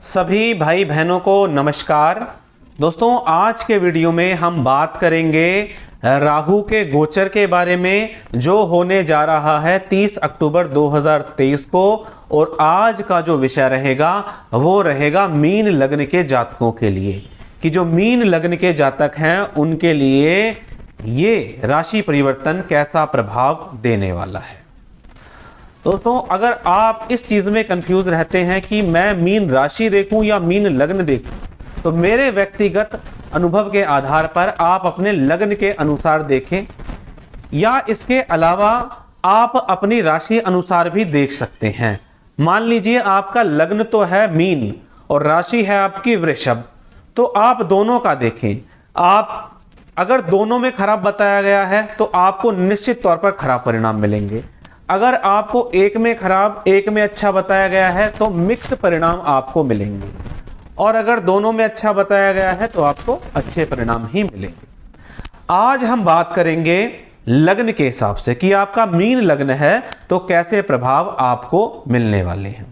सभी भाई बहनों को नमस्कार। दोस्तों, आज के वीडियो में हम बात करेंगे राहु के गोचर के बारे में, जो होने जा रहा है 30 अक्टूबर 2023 को। और आज का जो विषय रहेगा वो रहेगा मीन लग्न के जातकों के लिए, कि जो मीन लग्न के जातक हैं उनके लिए ये राशि परिवर्तन कैसा प्रभाव देने वाला है। दोस्तों, अगर आप इस चीज में कंफ्यूज रहते हैं कि मैं मीन राशि देखूं या मीन लग्न देखूं, तो मेरे व्यक्तिगत अनुभव के आधार पर आप अपने लग्न के अनुसार देखें, या इसके अलावा आप अपनी राशि अनुसार भी देख सकते हैं। मान लीजिए आपका लग्न तो है मीन और राशि है आपकी वृषभ, तो आप दोनों का देखें। आप अगर दोनों में खराब बताया गया है तो आपको निश्चित तौर पर खराब परिणाम मिलेंगे। अगर आपको एक में खराब एक में अच्छा बताया गया है तो मिक्स परिणाम आपको मिलेंगे, और अगर दोनों में अच्छा बताया गया है तो आपको अच्छे परिणाम ही मिलेंगे। आज हम बात करेंगे लग्न के हिसाब से कि आपका मीन लग्न है तो कैसे प्रभाव आपको मिलने वाले हैं।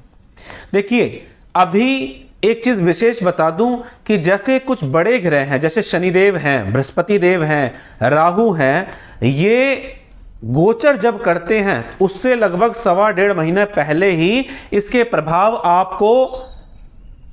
देखिए, अभी एक चीज विशेष बता दूं कि जैसे कुछ बड़े ग्रह हैं, जैसे शनिदेव हैं, बृहस्पति देव हैं, राहु हैं, ये गोचर जब करते हैं उससे लगभग 1.5 महीने पहले ही इसके प्रभाव आपको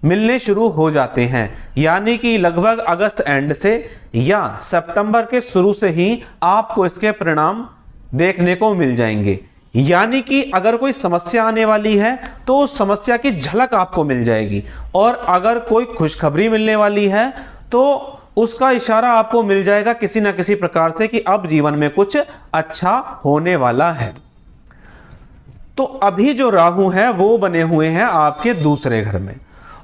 मिलने शुरू हो जाते हैं। यानी कि लगभग अगस्त एंड से या सितंबर के शुरू से ही आपको इसके परिणाम देखने को मिल जाएंगे। यानी कि अगर कोई समस्या आने वाली है तो उस समस्या की झलक आपको मिल जाएगी, और अगर कोई खुशखबरी मिलने वाली है तो उसका इशारा आपको मिल जाएगा किसी ना किसी प्रकार से कि अब जीवन में कुछ अच्छा होने वाला है। तो अभी जो राहु है वो बने हुए हैं आपके दूसरे घर में,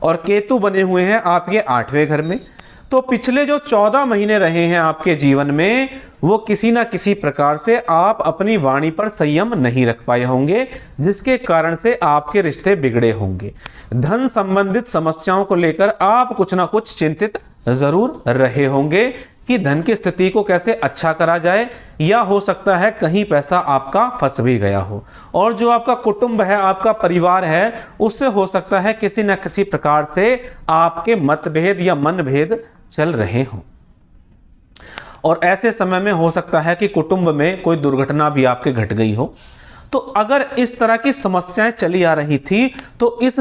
और केतु बने हुए हैं आपके 8वें घर में। तो पिछले जो 14 महीने रहे हैं आपके जीवन में, वो किसी ना किसी प्रकार से आप अपनी वाणी पर संयम नहीं रख पाए होंगे, जिसके कारण से आपके रिश्ते बिगड़े होंगे। धन संबंधित समस्याओं को लेकर आप कुछ ना कुछ चिंतित जरूर रहे होंगे कि धन की स्थिति को कैसे अच्छा करा जाए, या हो सकता है कहीं पैसा आपका फंस भी गया हो। और जो आपका कुटुंब है, आपका परिवार है, उससे हो सकता है किसी न किसी प्रकार से आपके मतभेद या मनभेद चल रहे हों। और ऐसे समय में हो सकता है कि कुटुंब में कोई दुर्घटना भी आपके घट गई हो। तो अगर इस तरह की समस्याएं चली आ रही थी तो इस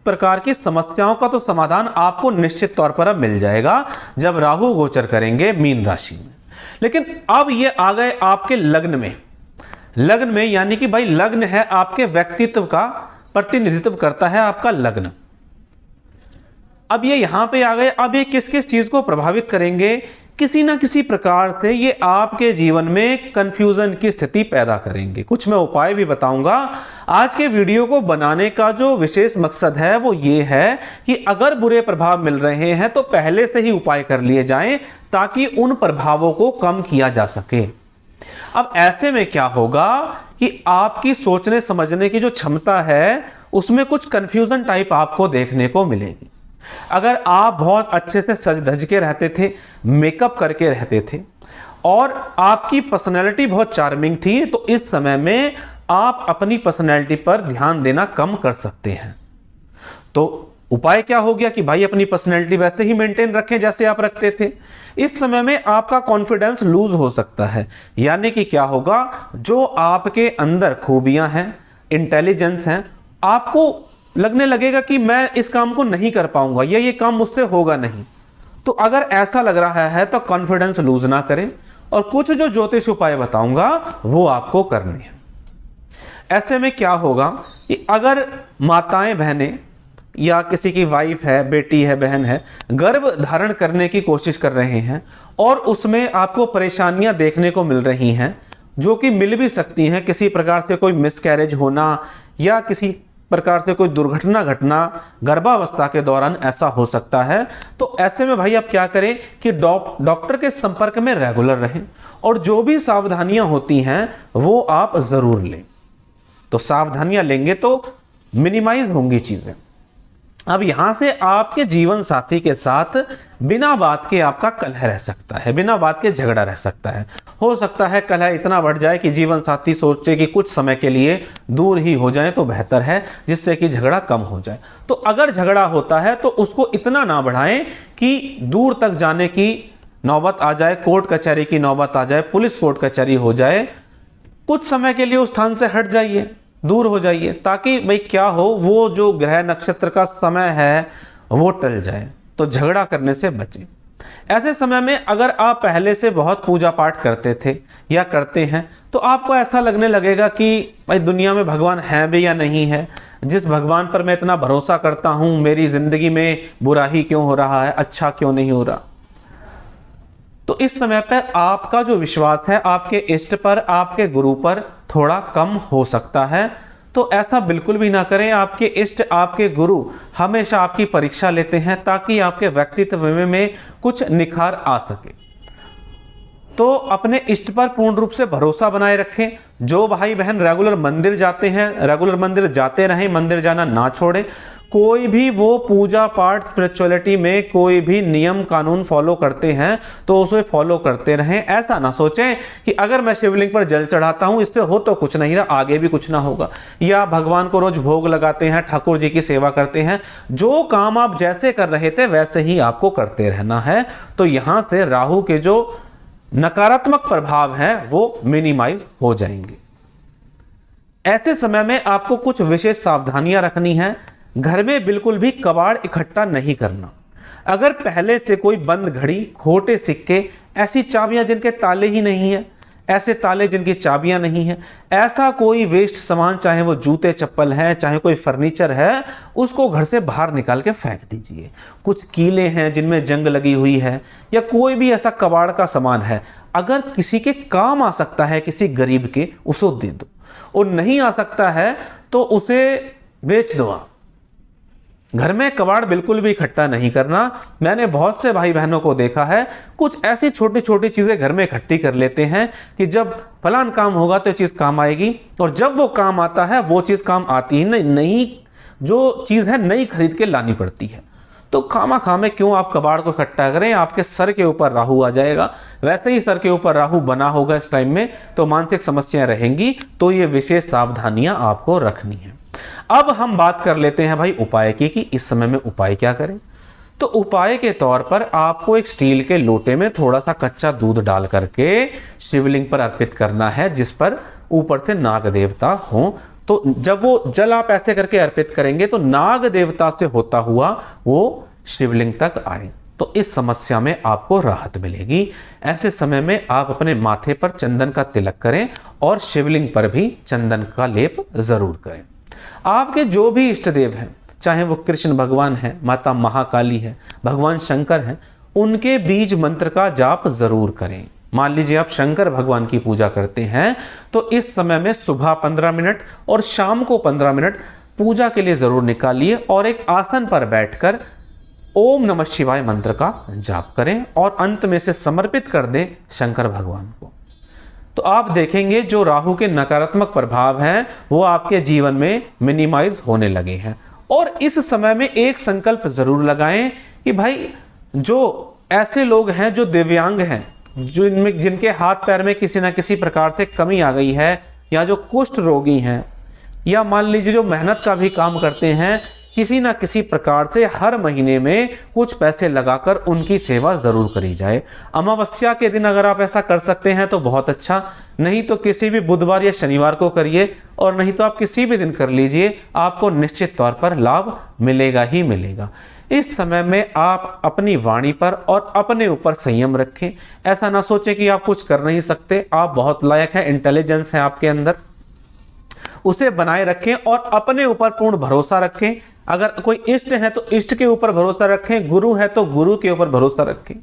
प्रकार की समस्याओं का तो समाधान आपको निश्चित तौर पर अब मिल जाएगा जब राहु गोचर करेंगे मीन राशि में। लेकिन अब ये आ गए आपके लग्न में, यानी कि भाई लग्न है आपके व्यक्तित्व का प्रतिनिधित्व करता है आपका लग्न। अब ये यहां पे आ गए। अब ये किस किस चीज को प्रभावित करेंगे? किसी ना किसी प्रकार से ये आपके जीवन में कंफ्यूजन की स्थिति पैदा करेंगे। कुछ मैं उपाय भी बताऊंगा। आज के वीडियो को बनाने का जो विशेष मकसद है वो ये है कि अगर बुरे प्रभाव मिल रहे हैं तो पहले से ही उपाय कर लिए जाएं, ताकि उन प्रभावों को कम किया जा सके। अब ऐसे में क्या होगा कि आपकी सोचने समझने की जो क्षमता है उसमें कुछ कंफ्यूजन टाइप आपको देखने को मिलेगी। अगर आप बहुत अच्छे से सज धज के रहते थे, मेकअप करके रहते थे, और आपकी पर्सनैलिटी बहुत चार्मिंग थी, तो इस समय में आप अपनी पर्सनैलिटी पर ध्यान देना कम कर सकते हैं। तो उपाय क्या हो गया कि भाई अपनी पर्सनैलिटी वैसे ही मेंटेन रखें जैसे आप रखते थे। इस समय में आपका कॉन्फिडेंस लूज हो सकता है। यानी कि क्या होगा, जो आपके अंदर खूबियां हैं, इंटेलिजेंस हैं, आपको लगने लगेगा कि मैं इस काम को नहीं कर पाऊंगा या ये काम मुझसे होगा नहीं। तो अगर ऐसा लग रहा है तो कॉन्फिडेंस लूज ना करें, और कुछ जो ज्योतिष उपाय बताऊंगा वो आपको करने हैं। ऐसे में क्या होगा कि अगर माताएं, बहनें या किसी की वाइफ है, बेटी है, बहन है, गर्भ धारण करने की कोशिश कर रहे हैं और उसमें आपको परेशानियां देखने को मिल रही हैं, जो कि मिल भी सकती हैं, किसी प्रकार से कोई मिसकैरेज होना या किसी प्रकार से कोई दुर्घटना घटना गर्भावस्था के दौरान ऐसा हो सकता है। तो ऐसे में भाई आप क्या करें कि डॉक्टर के संपर्क में रेगुलर रहें, और जो भी सावधानियां होती हैं वो आप जरूर लें। तो सावधानियां लेंगे तो मिनिमाइज होंगी चीजें। अब यहां से आपके जीवन साथी के साथ बिना बात के आपका कलह रह सकता है, बिना बात के झगड़ा रह सकता है। हो सकता है कलह इतना बढ़ जाए कि जीवन साथी सोचे कि कुछ समय के लिए दूर ही हो जाए तो बेहतर है, जिससे कि झगड़ा कम हो जाए। तो अगर झगड़ा होता है तो उसको इतना ना बढ़ाएं कि दूर तक जाने की नौबत आ जाए, कोर्ट कचहरी की नौबत आ जाए, पुलिस कोर्ट कचहरी हो जाए। कुछ समय के लिए उस स्थान से हट जाइए, दूर हो जाइए, ताकि भाई क्या हो, वो जो ग्रह नक्षत्र का समय है वो टल जाए, तो झगड़ा करने से बचें। ऐसे समय में अगर आप पहले से बहुत पूजा पाठ करते थे या करते हैं तो आपको ऐसा लगने लगेगा कि भाई दुनिया में भगवान है भी या नहीं है, जिस भगवान पर मैं इतना भरोसा करता हूं, मेरी जिंदगी में बुरा ही क्यों हो रहा है, अच्छा क्यों नहीं हो रहा। तो इस समय पर आपका जो विश्वास है आपके इष्ट पर, आपके गुरु पर थोड़ा कम हो सकता है। तो ऐसा बिल्कुल भी ना करें। आपके इष्ट, आपके गुरु हमेशा आपकी परीक्षा लेते हैं ताकि आपके व्यक्तित्व में कुछ निखार आ सके। तो अपने इष्ट पर पूर्ण रूप से भरोसा बनाए रखें। जो भाई बहन रेगुलर मंदिर जाते हैं, रेगुलर मंदिर जाते रहें, मंदिर जाना ना छोड़ें। कोई भी वो पूजा पाठ स्पिरिचुअलिटी में कोई भी नियम कानून फॉलो करते हैं तो उसे फॉलो करते रहें। ऐसा ना सोचें कि अगर मैं शिवलिंग पर जल चढ़ाता हूं इससे हो तो कुछ नहीं रहा, आगे भी कुछ ना होगा। या भगवान को रोज भोग लगाते हैं, ठाकुर जी की सेवा करते हैं, जो काम आप जैसे कर रहे थे वैसे ही आपको करते रहना है। तो यहां से राहु के जो नकारात्मक प्रभाव हैं वो मिनिमाइज हो जाएंगे। ऐसे समय में आपको कुछ विशेष सावधानियां रखनी है। घर में बिल्कुल भी कबाड़ इकट्ठा नहीं करना। अगर पहले से कोई बंद घड़ी, खोटे सिक्के, ऐसी चाबियां जिनके ताले ही नहीं है, ऐसे ताले जिनकी चाबियां नहीं है, ऐसा कोई वेस्ट सामान, चाहे वो जूते चप्पल है, चाहे कोई फर्नीचर है, उसको घर से बाहर निकाल के फेंक दीजिए। कुछ कीले हैं जिनमें जंग लगी हुई है, या कोई भी ऐसा कबाड़ का सामान है, अगर किसी के काम आ सकता है, किसी गरीब के, उसे दे दो। और नहीं आ सकता है तो उसे बेच दो आप। घर में कबाड़ बिल्कुल भी इकट्ठा नहीं करना। मैंने बहुत से भाई बहनों को देखा है, कुछ ऐसी छोटी छोटी चीजें घर में इकट्ठी कर लेते हैं कि जब फलान काम होगा तो चीज काम आएगी, और जब वो काम आता है वो चीज काम आती ही नहीं, नई जो चीज है नई खरीद के लानी पड़ती है। तो खामा खामे क्यों आप कबाड़ को इकट्ठा करें। आपके सर के ऊपर राहु आ जाएगा, वैसे ही सर के ऊपर राहु बना होगा इस टाइम में, तो मानसिक समस्याएं रहेंगी। तो ये विशेष सावधानियां आपको रखनी है। अब हम बात कर लेते हैं भाई उपाय की, कि इस समय में उपाय क्या करें। तो उपाय के तौर पर आपको एक स्टील के लोटे में थोड़ा सा कच्चा दूध डाल करके शिवलिंग पर अर्पित करना है, जिस पर ऊपर से नाग देवता हो। तो जब वो जल आप ऐसे करके अर्पित करेंगे तो नाग देवता से होता हुआ वो शिवलिंग तक आए, तो इस समस्या में आपको राहत मिलेगी। ऐसे समय में आप अपने माथे पर चंदन का तिलक करें और शिवलिंग पर भी चंदन का लेप जरूर करें। आपके जो भी इष्ट देव हैं, चाहे वो कृष्ण भगवान है, माता महाकाली है, भगवान शंकर हैं, उनके बीज मंत्र का जाप जरूर करें। मान लीजिए आप शंकर भगवान की पूजा करते हैं तो इस समय में सुबह 15 मिनट और शाम को 15 मिनट पूजा के लिए जरूर निकालिए, और एक आसन पर बैठकर ओम नमः शिवाय मंत्र का जाप करें और अंत में से समर्पित कर दें शंकर भगवान को। तो आप देखेंगे जो राहु के नकारात्मक प्रभाव हैं वो आपके जीवन में मिनिमाइज होने लगे हैं। और इस समय में एक संकल्प जरूर लगाएं कि भाई जो ऐसे लोग हैं जो दिव्यांग हैं, जिनके हाथ पैर में किसी ना किसी प्रकार से कमी आ गई है, या जो कुष्ठ रोगी हैं, या मान लीजिए जो मेहनत का भी काम करते हैं, किसी ना किसी प्रकार से हर महीने में कुछ पैसे लगाकर उनकी सेवा जरूर करी जाए। अमावस्या के दिन अगर आप ऐसा कर सकते हैं तो बहुत अच्छा, नहीं तो किसी भी बुधवार या शनिवार को करिए, और नहीं तो आप किसी भी दिन कर लीजिए, आपको निश्चित तौर पर लाभ मिलेगा ही मिलेगा। इस समय में आप अपनी वाणी पर और अपने ऊपर संयम रखें। ऐसा ना सोचें कि आप कुछ कर नहीं सकते, आप बहुत लायक हैं, इंटेलिजेंस है आपके अंदर, उसे बनाए रखें और अपने ऊपर पूर्ण भरोसा रखें। अगर कोई इष्ट है तो इष्ट के ऊपर भरोसा रखें, गुरु है तो गुरु के ऊपर भरोसा रखें।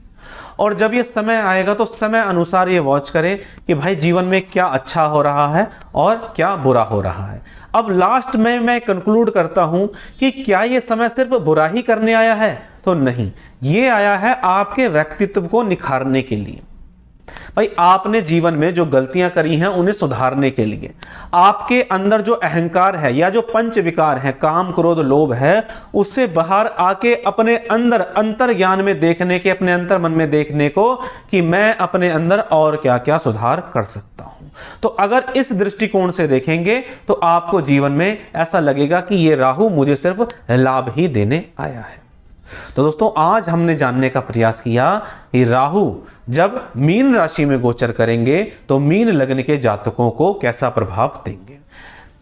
और जब ये समय आएगा तो समय अनुसार ये वॉच करें कि भाई जीवन में क्या अच्छा हो रहा है और क्या बुरा हो रहा है। अब लास्ट में मैं कंक्लूड करता हूं कि क्या ये समय सिर्फ बुरा ही करने आया है, तो नहीं, ये आया है आपके व्यक्तित्व को निखारने के लिए। भाई आपने जीवन में जो गलतियां करी हैं उन्हें सुधारने के लिए आपके अंदर जो अहंकार है या जो पंच विकार है, काम क्रोध लोभ है, उससे बाहर आके अपने अंदर अंतर्ज्ञान में देखने के, अपने अंतर मन में देखने को कि मैं अपने अंदर और क्या क्या सुधार कर सकता हूं। तो अगर इस दृष्टिकोण से देखेंगे तो आपको जीवन में ऐसा लगेगा कि ये राहु मुझे सिर्फ लाभ ही देने आया है। तो दोस्तों आज हमने जानने का प्रयास किया कि राहु जब मीन राशि में गोचर करेंगे तो मीन लग्न के जातकों को कैसा प्रभाव देंगे।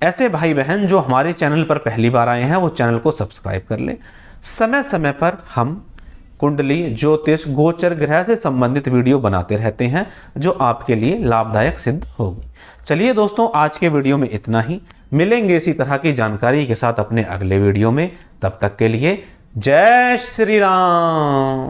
ऐसे भाई बहन जो हमारे चैनल पर पहली बार आए हैं वो चैनल को सब्सक्राइब कर लें। समय समय पर हम कुंडली, ज्योतिष, गोचर ग्रह से संबंधित वीडियो बनाते रहते हैं जो आपके लिए लाभदायक सिद्ध होगी। चलिए दोस्तों आज के वीडियो में इतना ही। मिलेंगे इसी तरह की जानकारी के साथ अपने अगले वीडियो में। तब तक के लिए जय श्री राम।